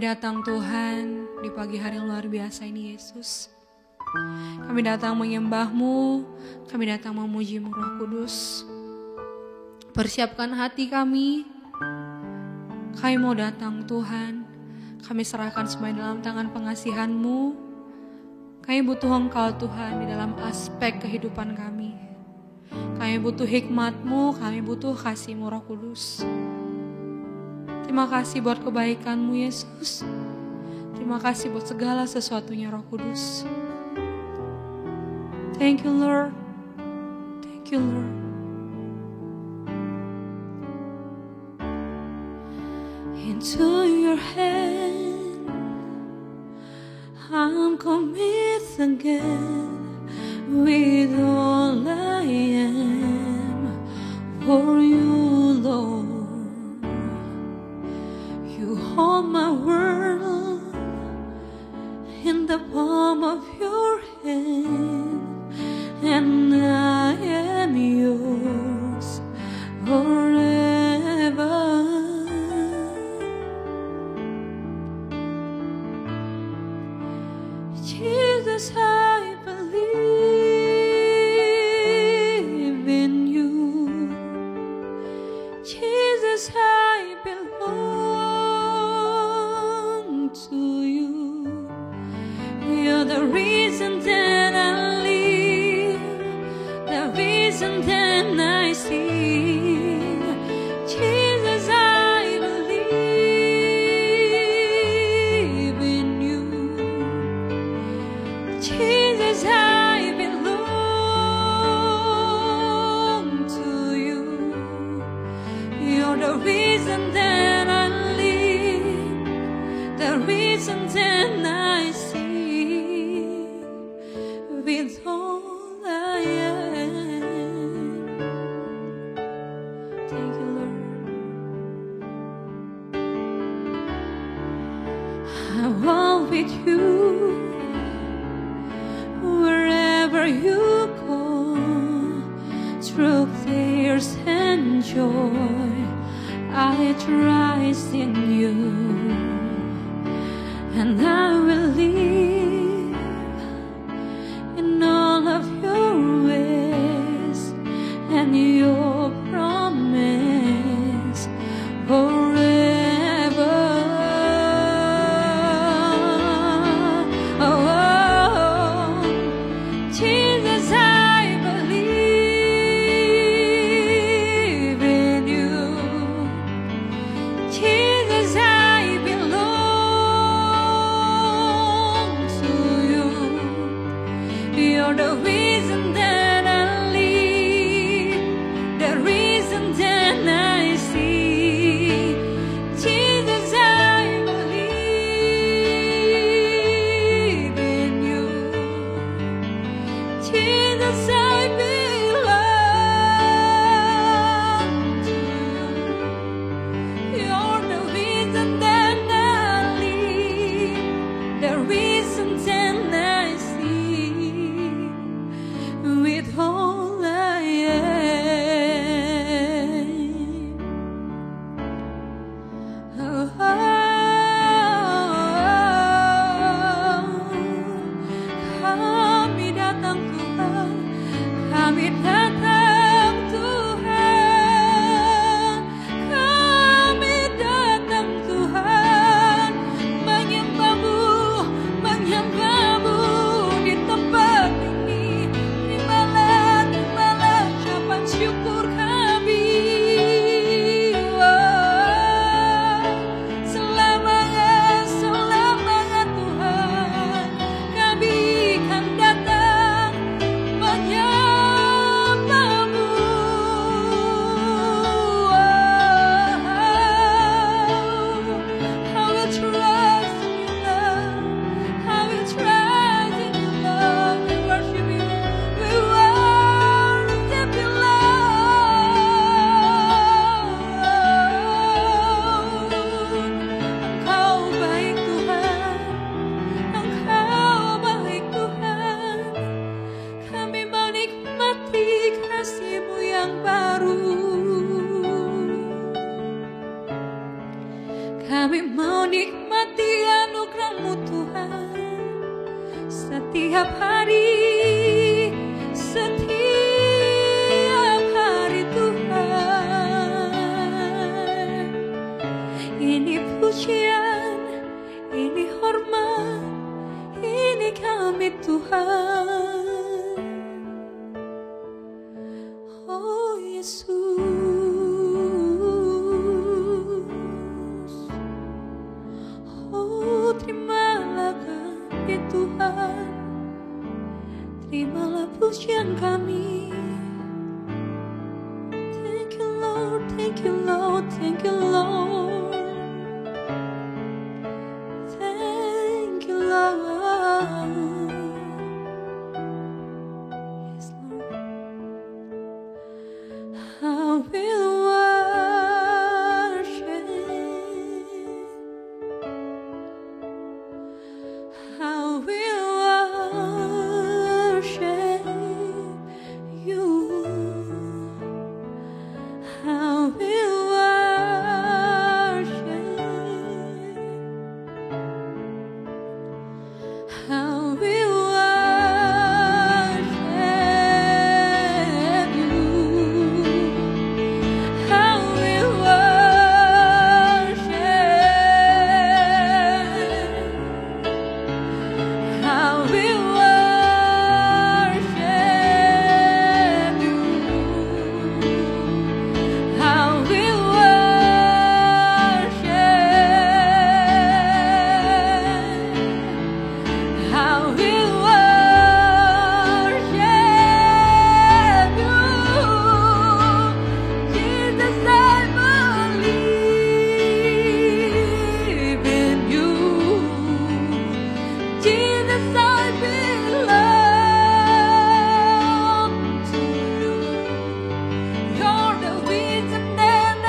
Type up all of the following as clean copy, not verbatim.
Kami datang Tuhan di pagi hari yang luar biasa ini Yesus. Kami datang menyembah-Mu, kami datang memuji-Mu Roh Kudus. Persiapkan hati kami mau datang Tuhan. Kami serahkan semua dalam tangan pengasihan-Mu. Kami butuh Engkau Tuhan di dalam aspek kehidupan kami. Kami butuh hikmat-Mu, kami butuh kasih-Mu Roh Kudus. Terima kasih buat kebaikan-Mu Yesus. Terima kasih buat segala sesuatunya Roh Kudus. Thank you Lord. Thank you Lord. Into your hand I'm commit again with all I am for you Lord. You hold my world in the palm of your hand, and I am yours forever. Jesus, I believe in you. Jesus, I belong to you. You're the reason that I live, the reason that I sing. Jesus, I believe in you. Jesus, I belong to you. You're the reason that I live, the reason that I sing with all I am. Thank you, Lord. I walk with you wherever you go, through tears and joy, I trust in you, and I will live in all of your ways and your promise forever. Oh, Jesus, I believe in you. Jesus, I belong to you. You're the reason that I live, the reason that I see. Jesus, I believe in you. Jesus, I belong to you. You're the reason that I live, the reason that I see setiap hari Tuhan. Ini pujian, ini hormat, ini kami Tuhan. Oh Yesus, oh terimalah kami Tuhan, terimalah pujian kami. Thank you Lord, thank you Lord, thank you Lord, thank you Lord. Yes Lord, I will worship, I will worship you, I will worship, I will worship you, I will worship, I will worship you, I will worship, I will worship you. Jesus, I believe in you. Jesus, I belong to you. You're the reason that I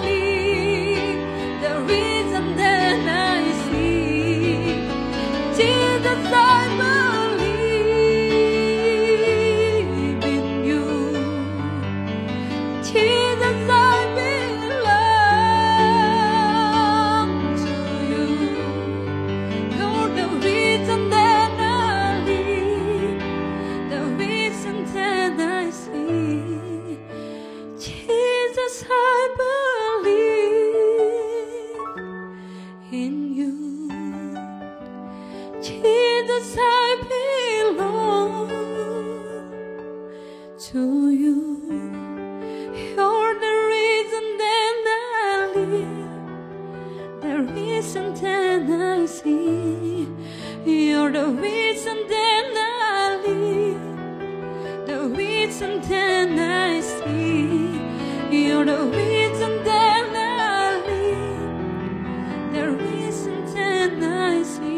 live, the reason that I see. Jesus, I believe in you. Jesus, I belong to you. You're the reason that I live, the reason that I see. Jesus, I believe in you. Jesus, I belong to you. You're the reason that I live, the reason that I see. You're the reason that I live, the reason that I see. You're the reason that I live, the reason that I see.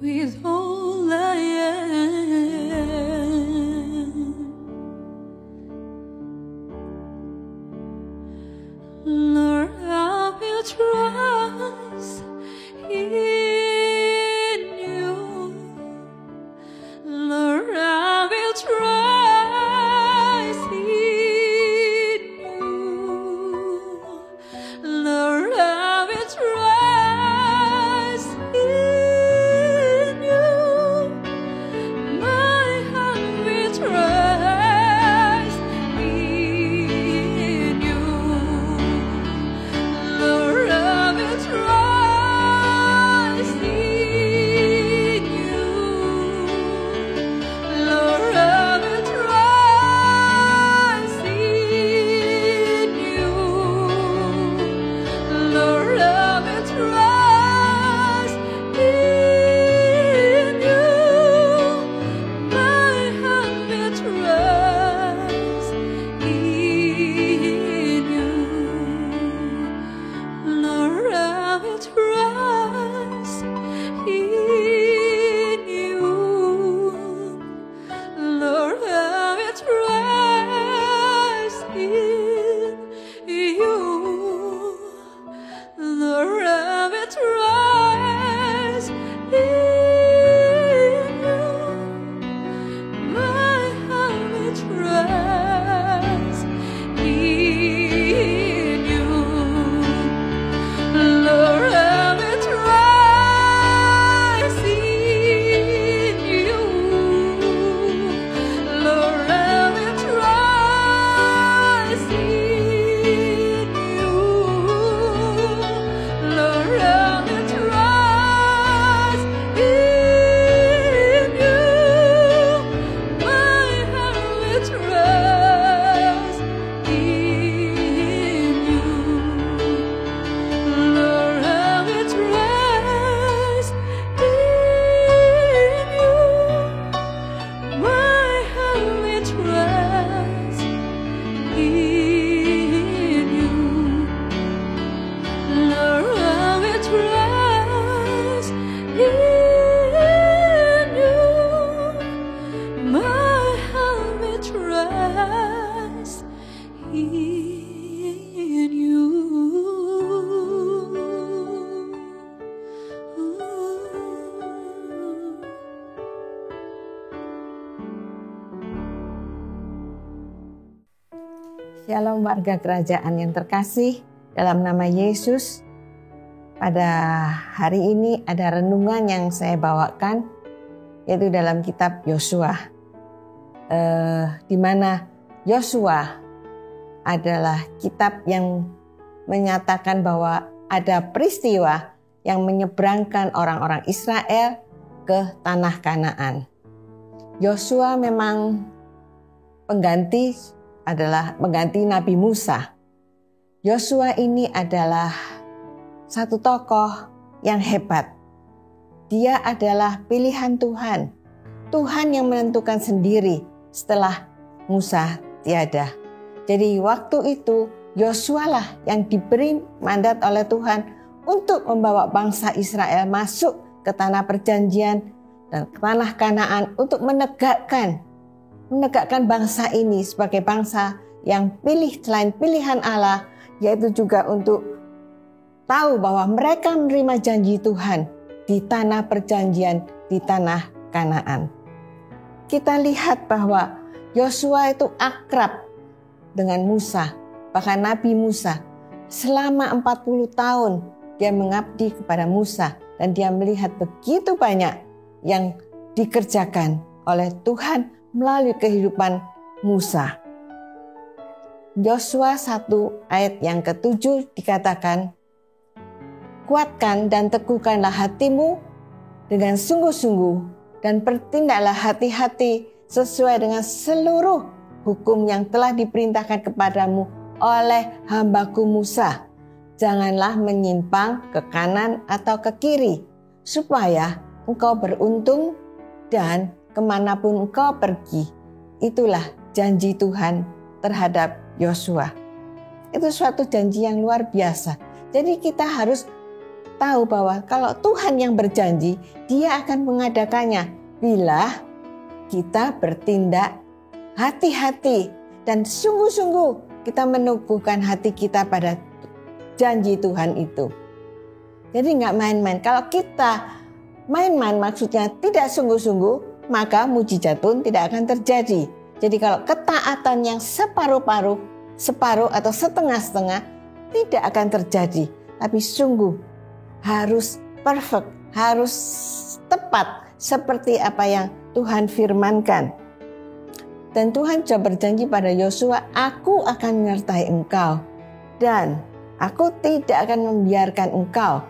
With all I am, Lord, I will trust in you. Lord, I will trust in you. Lord, I will trust in you. My heart will trust in you. Lord, I warga kerajaan yang terkasih, dalam nama Yesus, pada hari ini ada renungan yang saya bawakan, yaitu dalam kitab Yosua, di mana Yosua adalah kitab yang menyatakan bahwa ada peristiwa yang menyeberangkan orang-orang Israel ke tanah Kanaan. Yosua memang pengganti Nabi Musa. Yosua ini adalah satu tokoh yang hebat. Dia adalah pilihan Tuhan. Tuhan yang menentukan sendiri setelah Musa tiada. Jadi waktu itu Yosua lah yang diberi mandat oleh Tuhan untuk membawa bangsa Israel masuk ke tanah perjanjian dan ke tanah Kanaan untuk menegakkan bangsa ini sebagai bangsa yang selain pilihan Allah, yaitu juga untuk tahu bahwa mereka menerima janji Tuhan di tanah perjanjian, di tanah Kanaan. Kita lihat bahwa Yosua itu akrab dengan Musa, bahkan Nabi Musa. Selama 40 tahun dia mengabdi kepada Musa dan dia melihat begitu banyak yang dikerjakan oleh Tuhan melalui kehidupan Musa. Yosua 1 ayat yang ke-7 dikatakan, "Kuatkan dan teguhkanlah hatimu dengan sungguh-sungguh dan bertindaklah hati-hati sesuai dengan seluruh hukum yang telah diperintahkan kepadamu oleh hambaku Musa. Janganlah menyimpang ke kanan atau ke kiri, supaya engkau beruntung dan kemanapun engkau pergi." Itulah janji Tuhan terhadap Yosua. Itu suatu janji yang luar biasa. Jadi kita harus tahu bahwa kalau Tuhan yang berjanji, Dia akan mengadakannya bila kita bertindak hati-hati dan sungguh-sungguh kita meneguhkan hati kita pada janji Tuhan itu. Jadi nggak main-main. Kalau kita main-main maksudnya tidak sungguh-sungguh, maka mujizat pun tidak akan terjadi. Jadi kalau ketaatan yang separuh atau setengah-setengah tidak akan terjadi. Tapi sungguh harus perfect, harus tepat seperti apa yang Tuhan firmankan. Dan Tuhan sudah berjanji pada Yosua, "Aku akan menyertai engkau dan aku tidak akan membiarkan engkau,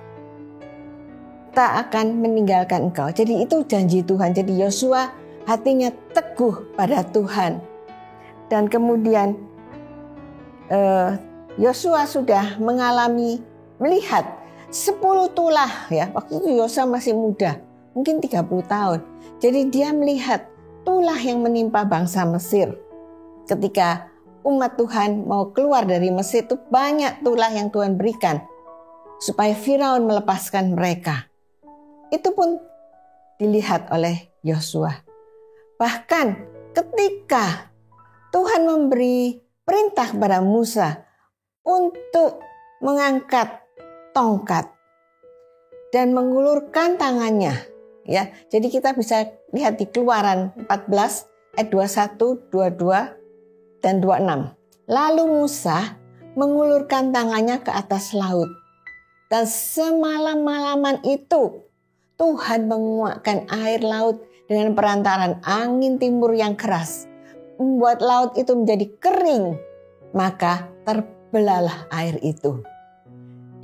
tak akan meninggalkan engkau." Jadi itu janji Tuhan. Jadi Yosua hatinya teguh pada Tuhan. Dan kemudian Yosua sudah melihat 10 tulah ya. Waktu itu Yosua masih muda, mungkin 30 tahun. Jadi dia melihat tulah yang menimpa bangsa Mesir. Ketika umat Tuhan mau keluar dari Mesir, itu banyak tulah yang Tuhan berikan supaya Firaun melepaskan mereka. Itu pun dilihat oleh Yosua. Bahkan ketika Tuhan memberi perintah kepada Musa untuk mengangkat tongkat dan mengulurkan tangannya, ya. Jadi kita bisa lihat di Keluaran 14 ayat 21, 22 dan 26. Lalu Musa mengulurkan tangannya ke atas laut, dan semalam-malaman itu Tuhan menguakkan air laut dengan perantaran angin timur yang keras, membuat laut itu menjadi kering, maka terbelahlah air itu.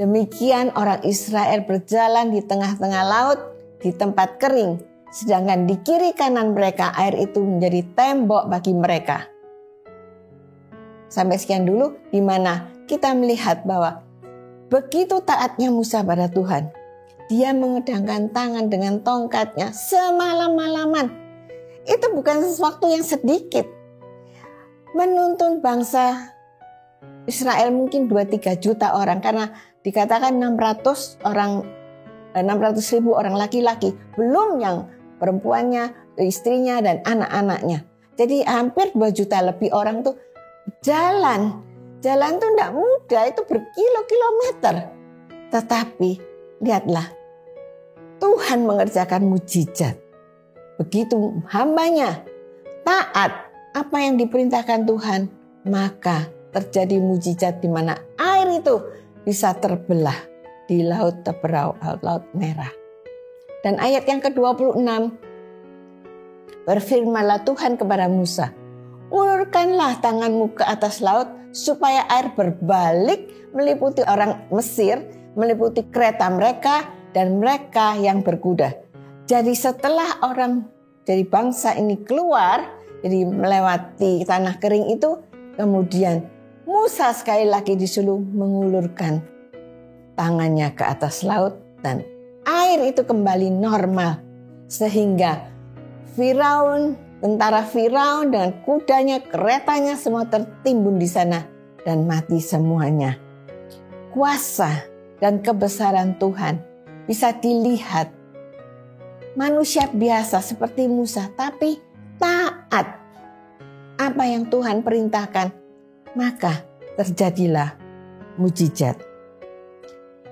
Demikian orang Israel berjalan di tengah-tengah laut di tempat kering, sedangkan di kiri kanan mereka air itu menjadi tembok bagi mereka. Sampai sekian dulu, di mana kita melihat bahwa begitu taatnya Musa pada Tuhan. Dia mengedangkan tangan dengan tongkatnya semalam-malaman. Itu bukan sesuatu yang sedikit. Menuntun bangsa Israel mungkin 2-3 juta orang, karena dikatakan 600.000 orang laki-laki, belum yang perempuannya, istrinya dan anak-anaknya. Jadi hampir 2 juta lebih orang tuh jalan tuh tidak mudah, itu berkilo-kilometer. Tetapi lihatlah, Tuhan mengerjakan mujizat. Begitu hambanya taat apa yang diperintahkan Tuhan, maka terjadi mujizat di mana air itu bisa terbelah di laut Teberau, Laut Merah. Dan ayat yang ke-26, berfirmanlah Tuhan kepada Musa, ulurkanlah tanganmu ke atas laut supaya air berbalik meliputi orang Mesir, meliputi kereta mereka dan mereka yang berkuda. Jadi setelah dari bangsa ini keluar, jadi melewati tanah kering itu, kemudian Musa sekali lagi disuruh mengulurkan tangannya ke atas laut dan air itu kembali normal. Sehingga tentara Firaun dengan kudanya, keretanya semua tertimbun di sana dan mati semuanya. Kuasa dan kebesaran Tuhan bisa dilihat. Manusia biasa seperti Musa tapi taat apa yang Tuhan perintahkan, maka terjadilah mujizat.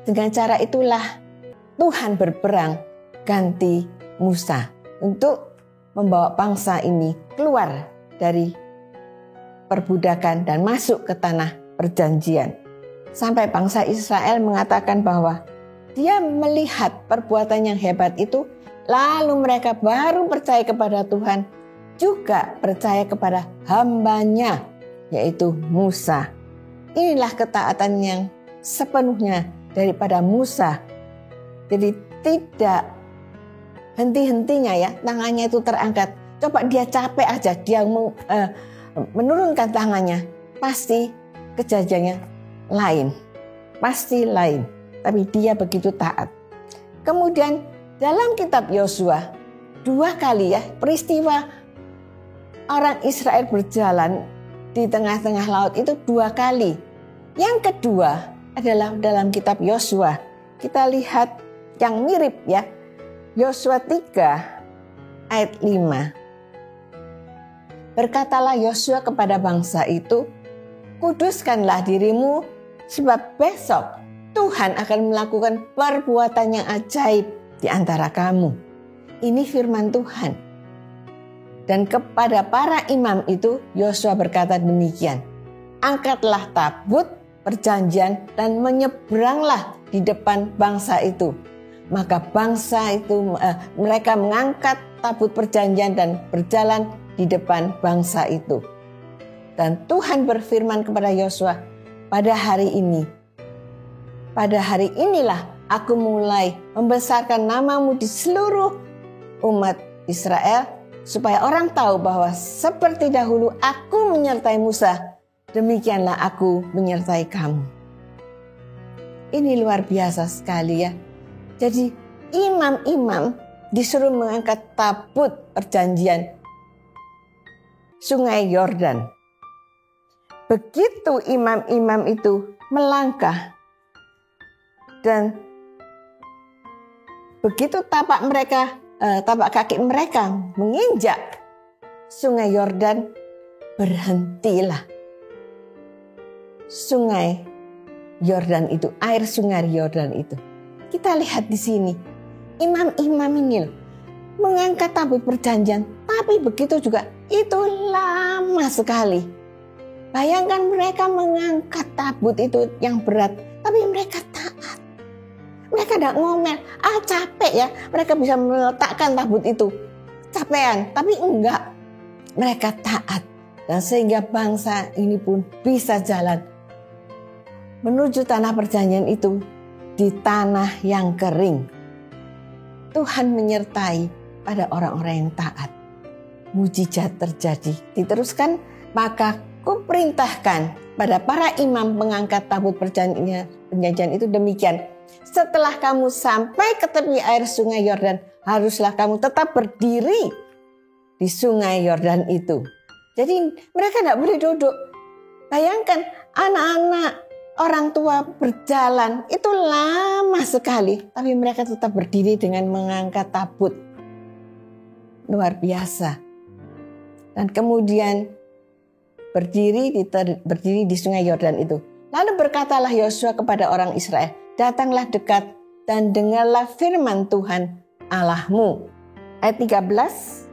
Dengan cara itulah Tuhan berperang ganti Musa untuk membawa bangsa ini keluar dari perbudakan dan masuk ke tanah perjanjian. Sampai bangsa Israel mengatakan bahwa dia melihat perbuatan yang hebat itu, lalu mereka baru percaya kepada Tuhan, juga percaya kepada hambanya, yaitu Musa. Inilah ketaatan yang sepenuhnya daripada Musa. Jadi tidak henti-hentinya ya, tangannya itu terangkat. Coba dia capek aja, dia menurunkan tangannya, pasti kejadiannya lain. Pasti lain. Tapi dia begitu taat. Kemudian dalam kitab Yosua, 2 kali ya peristiwa orang Israel berjalan di tengah-tengah laut itu 2 kali. Yang kedua adalah dalam kitab Yosua. Kita lihat yang mirip ya. Yosua 3 ayat 5. Berkatalah Yosua kepada bangsa itu, kuduskanlah dirimu sebab besok Tuhan akan melakukan perbuatan yang ajaib di antara kamu. Ini firman Tuhan. Dan kepada para imam itu Yosua berkata demikian, angkatlah tabut perjanjian dan menyeberanglah di depan bangsa itu. Maka bangsa itu mereka mengangkat tabut perjanjian dan berjalan di depan bangsa itu. Dan Tuhan berfirman kepada Yosua, pada hari inilah aku mulai membesarkan namamu di seluruh umat Israel, supaya orang tahu bahwa seperti dahulu aku menyertai Musa, demikianlah aku menyertai kamu. Ini luar biasa sekali ya. Jadi imam-imam disuruh mengangkat tabut perjanjian Sungai Yordan. Begitu imam-imam itu melangkah dan begitu tapak kaki mereka menginjak Sungai Yordan, berhentilah Sungai Yordan itu, air Sungai Yordan itu. Kita lihat di sini, imam-imam ini loh, mengangkat tabut perjanjian, tapi begitu juga itu lama sekali. Bayangkan mereka mengangkat tabut itu yang berat, tapi mereka taat. Mereka tidak ngomel, capek ya, mereka bisa meletakkan tabut itu. Capean, tapi enggak. Mereka taat. Dan sehingga bangsa ini pun bisa jalan menuju tanah perjanjian itu di tanah yang kering. Tuhan menyertai pada orang-orang yang taat. Mujizat terjadi. Diteruskan, maka kuperintahkan pada para imam mengangkat tabut perjanjian itu demikian. Setelah kamu sampai ke tepi air Sungai Yordan, haruslah kamu tetap berdiri di Sungai Yordan itu. Jadi mereka tidak boleh duduk. Bayangkan anak-anak, orang tua berjalan itu lama sekali, tapi mereka tetap berdiri dengan mengangkat tabut. Luar biasa. Dan kemudian berdiri di Sungai Yordan itu. Lalu berkatalah Yosua kepada orang Israel, datanglah dekat dan dengarlah firman Tuhan Allahmu. Ayat 13,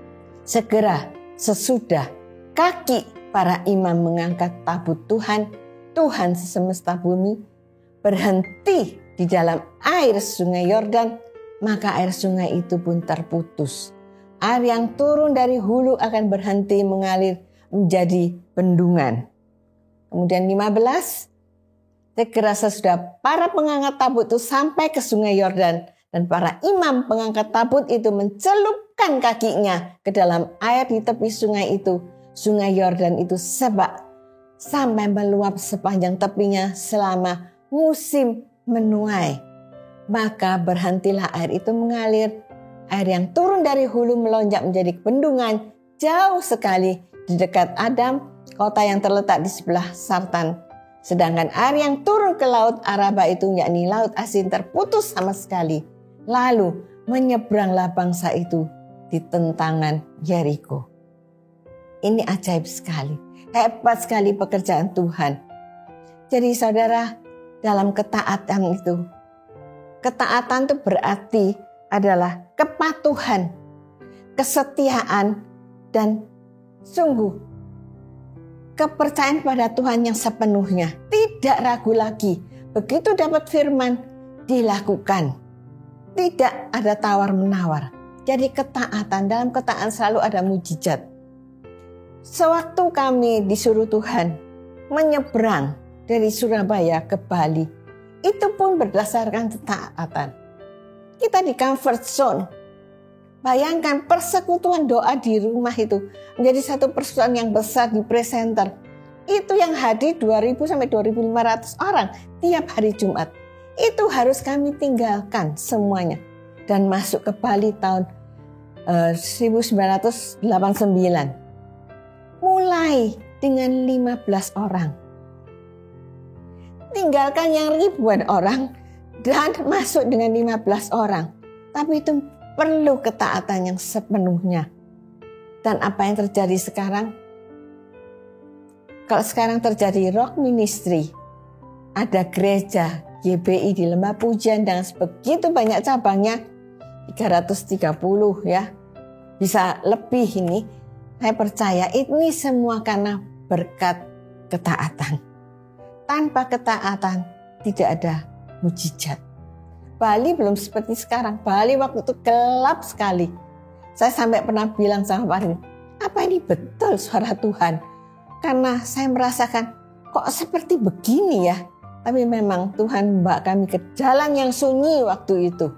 segera sesudah kaki para imam mengangkat tabut Tuhan, Tuhan semesta bumi berhenti di dalam air sungai Yordan, maka air sungai itu pun terputus. Air yang turun dari hulu akan berhenti mengalir menjadi bendungan. Kemudian 15, segera sesudah para pengangkat tabut itu sampai ke sungai Yordan, dan para imam pengangkat tabut itu mencelupkan kakinya ke dalam air di tepi sungai itu. Sungai Yordan itu sebak sampai meluap sepanjang tepinya selama musim menuai. Maka berhentilah air itu mengalir. Air yang turun dari hulu melonjak menjadi bendungan jauh sekali di dekat Adam, kota yang terletak di sebelah Sartan. Sedangkan air yang turun ke laut Araba itu, yakni laut asin, terputus sama sekali. Lalu menyeberanglah bangsa itu di tentangan Yeriko. Ini ajaib sekali, hebat sekali pekerjaan Tuhan. Jadi saudara, dalam ketaatan itu, ketaatan itu berarti adalah kepatuhan, kesetiaan, dan sungguh kepercayaan pada Tuhan yang sepenuhnya. Tidak ragu lagi, begitu dapat firman, dilakukan. Tidak ada tawar-menawar. Jadi ketaatan, dalam ketaatan selalu ada mujizat. Sewaktu kami disuruh Tuhan menyeberang dari Surabaya ke Bali, itu pun berdasarkan ketaatan. Kita di comfort zone. Bayangkan persekutuan doa di rumah itu menjadi satu persekutuan yang besar di presenter. Itu yang hadir 2.000 sampai 2.500 orang tiap hari Jumat. Itu harus kami tinggalkan semuanya dan masuk ke Bali tahun 1989. Mulai dengan 15 orang. Tinggalkan yang ribuan orang dan masuk dengan 15 orang. Tapi itu perlu ketaatan yang sepenuhnya. Dan apa yang terjadi sekarang? Kalau sekarang terjadi rock ministry, ada gereja GBI di Lembah Pujian dengan begitu banyak cabangnya, 330 ya, bisa lebih ini. Saya percaya ini semua karena berkat ketaatan. Tanpa ketaatan tidak ada mujizat. Bali belum seperti sekarang. Bali waktu itu gelap sekali. Saya sampai pernah bilang sama Pak Rini, apa ini betul suara Tuhan? Karena saya merasakan kok seperti begini ya. Tapi memang Tuhan membawa kami ke jalan yang sunyi waktu itu.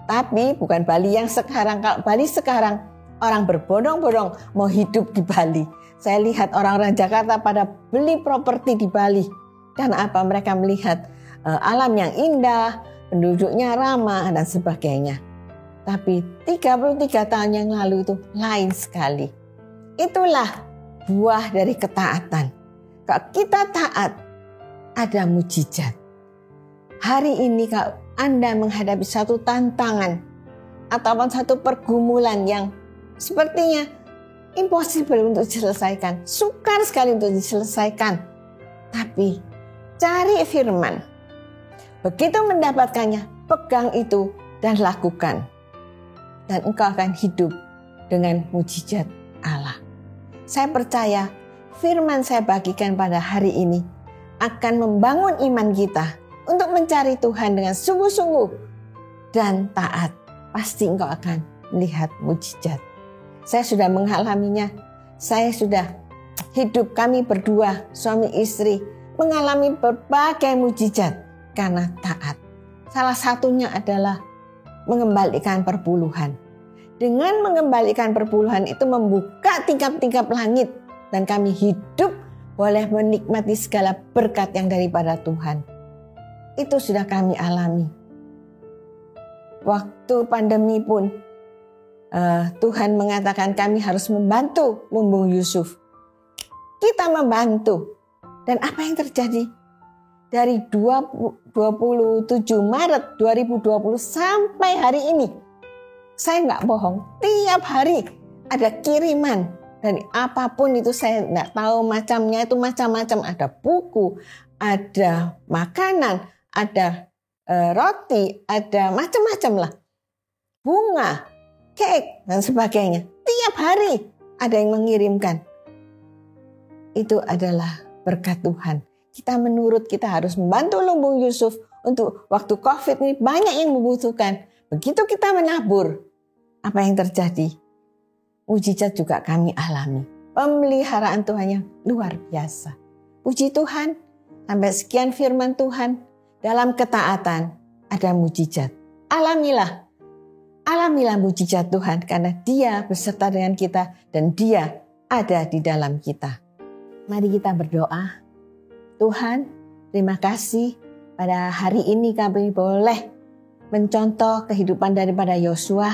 Tapi bukan Bali yang sekarang. Kalau Bali sekarang orang berbondong-bondong mau hidup di Bali. Saya lihat orang-orang Jakarta pada beli properti di Bali. Karena apa? Mereka melihat alam yang indah, penduduknya ramah dan sebagainya. Tapi 33 tahun yang lalu itu lain sekali. Itulah buah dari ketaatan. Kalau kita taat, ada mujizat. Hari ini kalau Anda menghadapi satu tantangan ataupun satu pergumulan yang sepertinya impossible untuk diselesaikan, sukar sekali untuk diselesaikan, tapi cari firman. Begitu mendapatkannya, pegang itu dan lakukan. Dan engkau akan hidup dengan mujizat Allah. Saya percaya firman saya bagikan pada hari ini akan membangun iman kita untuk mencari Tuhan dengan sungguh-sungguh dan taat. Pasti engkau akan melihat mujizat. Saya sudah mengalaminya. Saya sudah hidup, kami berdua, suami istri, mengalami berbagai mujizat karena taat. Salah satunya adalah mengembalikan perpuluhan. Dengan mengembalikan perpuluhan itu membuka tingkap-tingkap langit dan kami hidup boleh menikmati segala berkat yang daripada Tuhan. Itu sudah kami alami. Waktu pandemi pun Tuhan mengatakan kami harus membantu Lumbung Yusuf. Kita membantu. Dan apa yang terjadi? Dari 27 Maret 2020 sampai hari ini, saya nggak bohong, tiap hari ada kiriman dari apapun itu, saya nggak tahu macamnya itu macam-macam. Ada buku, ada makanan, ada roti, ada macam-macam lah, bunga, cake dan sebagainya. Tiap hari ada yang mengirimkan. Itu adalah berkat Tuhan. kita menurut, kita harus membantu lumbung Yusuf untuk waktu COVID ini banyak yang membutuhkan. Begitu kita menabur, apa yang terjadi? Mujizat juga kami alami. Pemeliharaan Tuhan yang luar biasa. Puji Tuhan, sampai sekian firman Tuhan, dalam ketaatan ada mujizat. Alamilah mujizat Tuhan karena Dia beserta dengan kita dan Dia ada di dalam kita. Mari kita berdoa. Tuhan, terima kasih pada hari ini kami boleh mencontoh kehidupan daripada Yosua,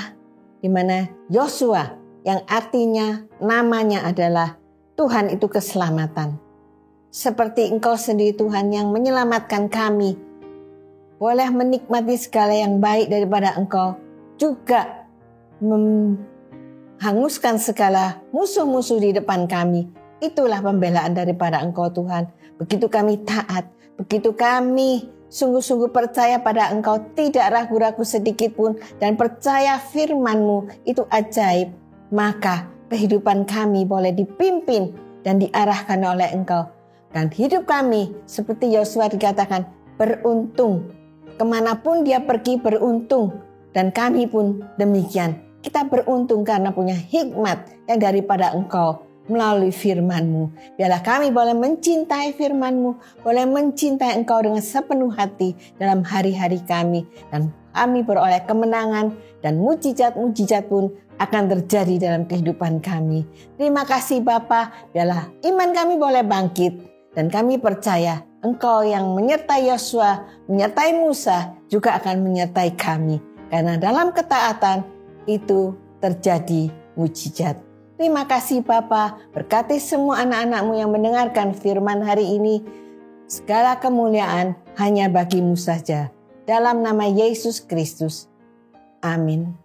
di mana Yosua yang artinya namanya adalah Tuhan itu keselamatan. Seperti Engkau sendiri Tuhan yang menyelamatkan kami, boleh menikmati segala yang baik daripada Engkau, juga menghanguskan segala musuh-musuh di depan kami. Itulah pembelaan daripada Engkau Tuhan. Begitu kami taat, begitu kami sungguh-sungguh percaya pada Engkau, tidak ragu-ragu sedikit pun, dan percaya firman-Mu itu ajaib, maka kehidupan kami boleh dipimpin dan diarahkan oleh Engkau. Dan hidup kami seperti Yosua dikatakan beruntung. Kemanapun dia pergi beruntung. Dan kami pun demikian. Kita beruntung karena punya hikmat yang daripada Engkau melalui firman-Mu. Biarlah kami boleh mencintai firman-Mu, boleh mencintai Engkau dengan sepenuh hati dalam hari-hari kami. Dan kami beroleh kemenangan dan mujizat-mujizat pun akan terjadi dalam kehidupan kami. Terima kasih Bapa, biarlah iman kami boleh bangkit. Dan kami percaya Engkau yang menyertai Yosua, menyertai Musa juga akan menyertai kami. Karena dalam ketaatan itu terjadi mujizat. Terima kasih Bapa, berkati semua anak-anak-Mu yang mendengarkan firman hari ini. Segala kemuliaan hanya bagi-Mu saja. Dalam nama Yesus Kristus. Amin.